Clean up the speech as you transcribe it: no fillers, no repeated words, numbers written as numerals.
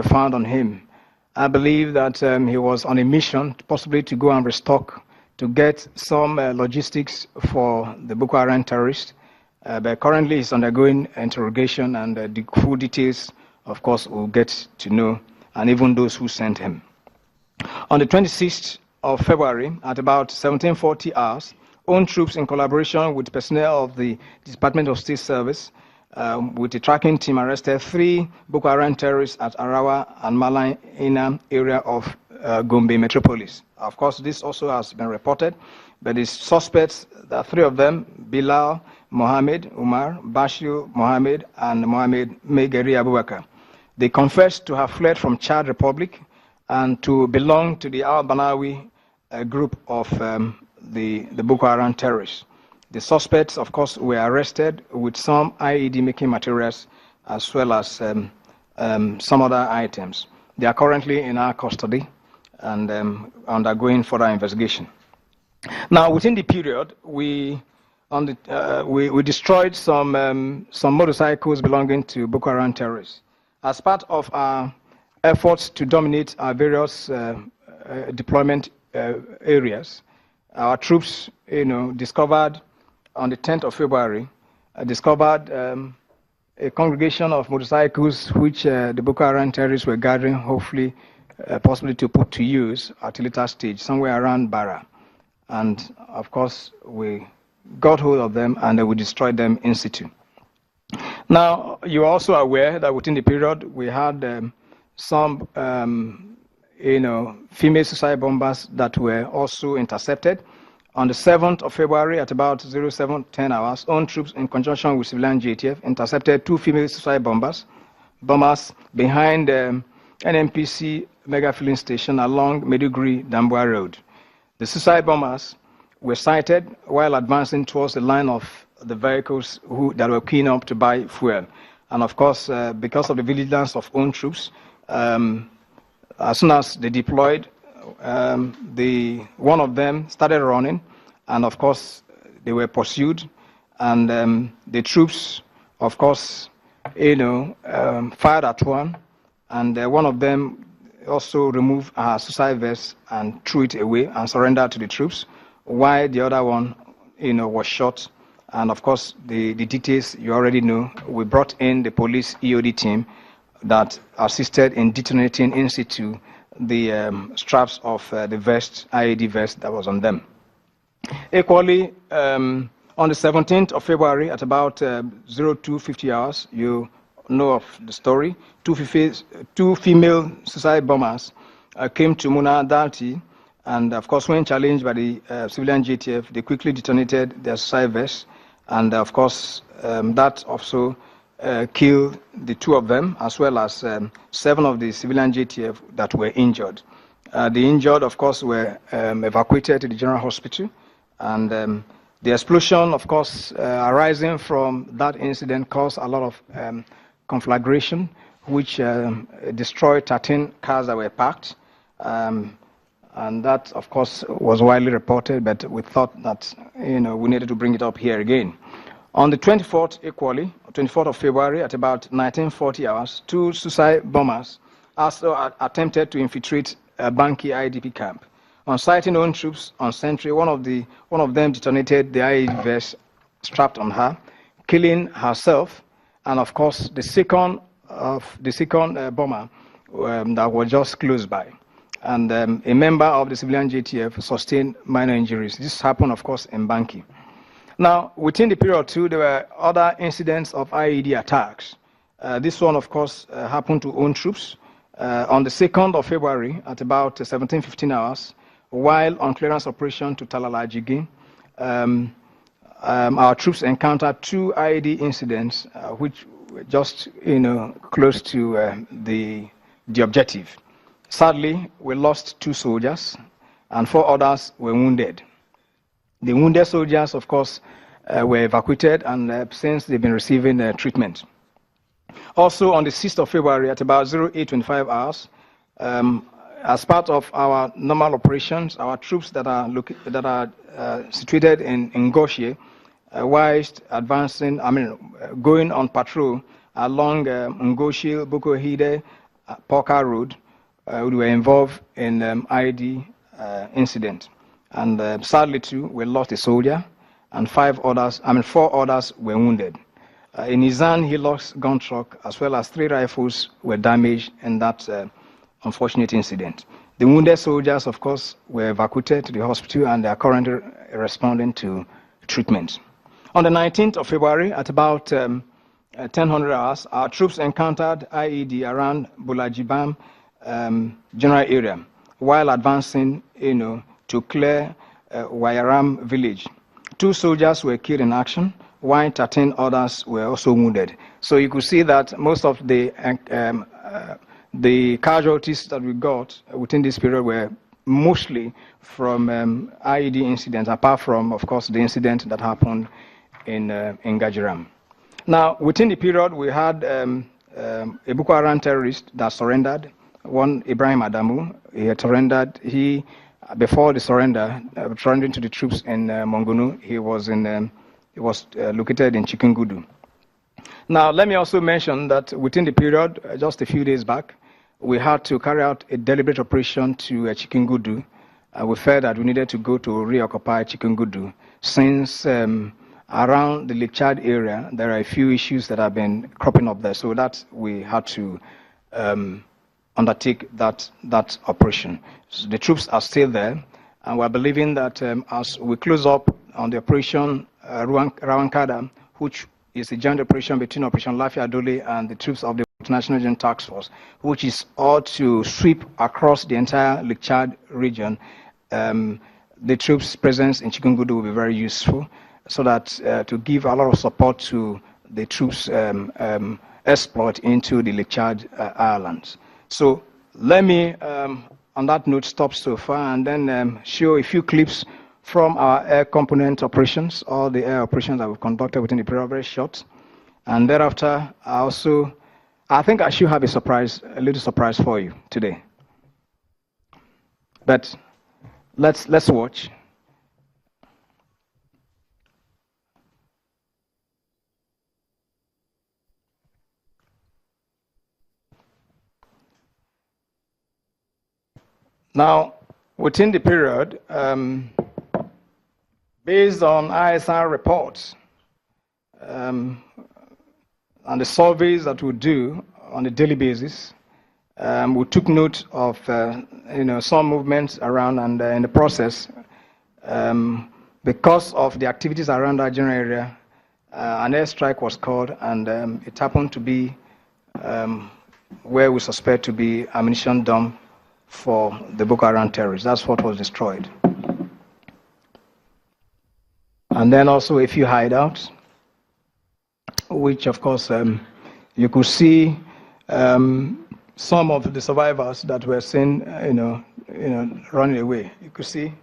found on him. I believe that he was on a mission, possibly to go and restock, to get some logistics for the Boko Haram terrorists. But currently he's undergoing interrogation, and the full details, of course, we'll get to know, and even those who sent him. On the 26th of February, at about 1740 hours, own troops in collaboration with personnel of the Department of State Service with a tracking team arrested 3 Boko Haram terrorists at Arawa and Malan Inner area of Gombe metropolis. Of course, this also has been reported, but the suspects, the 3 of them, Bilal Mohammed Umar, Bashir Mohammed, and Mohammed Megeri Abubakar, they confessed to have fled from Chad Republic and to belong to the Al-Banawi group of the Boko Haram terrorists. The suspects, of course, were arrested with some IED making materials as well as some other items. They are currently in our custody and undergoing further investigation. Now, within the period, we destroyed some motorcycles belonging to Boko Haram terrorists. As part of our efforts to dominate our various deployment areas, our troops, discovered on the 10th of February, discovered a congregation of motorcycles which the Boko Haram terrorists were gathering, hopefully, possibly to put to use at a later stage, somewhere around Bara. And of course, we got hold of them and we destroyed them in situ. Now, you're also aware that within the period, we had some female suicide bombers that were also intercepted. On the 7th of February at about 07:10 hours, own troops in conjunction with civilian JTF intercepted 2 female suicide bombers behind NNPC mega filling station along Meduguri Dambwa Road. The suicide bombers were sighted while advancing towards the line of the vehicles that were queuing up to buy fuel. And of course, because of the vigilance of own troops, as soon as they deployed, one of them started running, and of course they were pursued, and the troops, of course, fired at one, and one of them also removed her suicide vest and threw it away and surrendered to the troops, while the other one, was shot. And of course, the details you already know. We brought in the police EOD team that assisted in detonating in situ the straps of the vest, IED vest that was on them. Equally, on the 17th of February at about 02:50 hours, you know of the story. 2 female suicide bombers came to Muna Dalti, and of course, when challenged by the civilian JTF, they quickly detonated their suicide vests, and of course, that also killed the 2 of them, as well as 7 of the civilian JTF that were injured. The injured, of course, were evacuated to the general hospital, and the explosion, of course, arising from that incident caused a lot of conflagration, which destroyed 13 cars that were parked. And that, of course, was widely reported, but we thought that, we needed to bring it up here again. On the 24th, equally, 24th of February, at about 19:40 hours, 2 suicide bombers also attempted to infiltrate a Banki IDP camp. On sighting own troops on sentry, one of them detonated the IED vest strapped on her, killing herself, and of course the second bomber that was just close by. And a member of the civilian JTF sustained minor injuries. This happened, of course, in Banki. Now, within the period too, there were other incidents of IED attacks. This one, of course, happened to own troops on the 2nd of February at about 17:15 hours, while on clearance operation to Talalajigi. Our troops encountered 2 IED incidents, which were just, close to the objective. Sadly, we lost 2 soldiers, and 4 others were wounded. The wounded soldiers, of course, were evacuated, and since they've been receiving treatment. Also, on the 6th of February, at about 08:25 hours, as part of our normal operations, our troops that are situated in Ngoshie, whilst advancing, going on patrol along Ngoshie, Boko Hide, Polka Road, who were involved in IED incident. And sadly too, we lost a soldier, and 4 others were wounded. In his hand, he lost gun truck, as well as 3 rifles were damaged in that unfortunate incident. The wounded soldiers, of course, were evacuated to the hospital, and they are currently responding to treatment. On the 19th of February, at about 1000 hours, our troops encountered IED around Bulajibam general area while advancing, to clear Wayaram village. 2 soldiers were killed in action, while 13 others were also wounded. So you could see that most of the casualties that we got within this period were mostly from IED incidents, apart from, of course, the incident that happened in Gajiram. Now, within the period, we had a Boko Haram terrorist that surrendered, one Ibrahim Adamu. He had surrendered. Before the surrender, surrendering to the troops in Mongunu, he was located in Chikungudu. Now, let me also mention that within the period, just a few days back, we had to carry out a deliberate operation to Chikungudu. We felt that we needed to go to reoccupy Chikungudu since around the Lake Chad area, there are a few issues that have been cropping up there, so that we had to undertake that operation. So the troops are still there, and we're believing that as we close up on the operation Rawankada, which is a joint operation between Operation Lafiya Dole and the troops of the International Joint Task Force, which is all to sweep across the entire Lake Chad region, the troops' presence in Chikungudu will be very useful, so that to give a lot of support to the troops' exploit into the Lake Chad Islands. So let me, on that note, stop so far and then show a few clips from our air component operations, all the air operations that we've conducted within the period, very short. And thereafter, I think I should have a little surprise for you today. But let's watch. Now, within the period, based on ISR reports and the surveys that we do on a daily basis, we took note of some movements around, and in the process, because of the activities around our general area, an airstrike was called, and it happened to be where we suspect to be ammunition dump for the Boko Haram terrorists. That's what was destroyed. And then also a few hideouts, which of course you could see some of the survivors that were seen, running away. You could see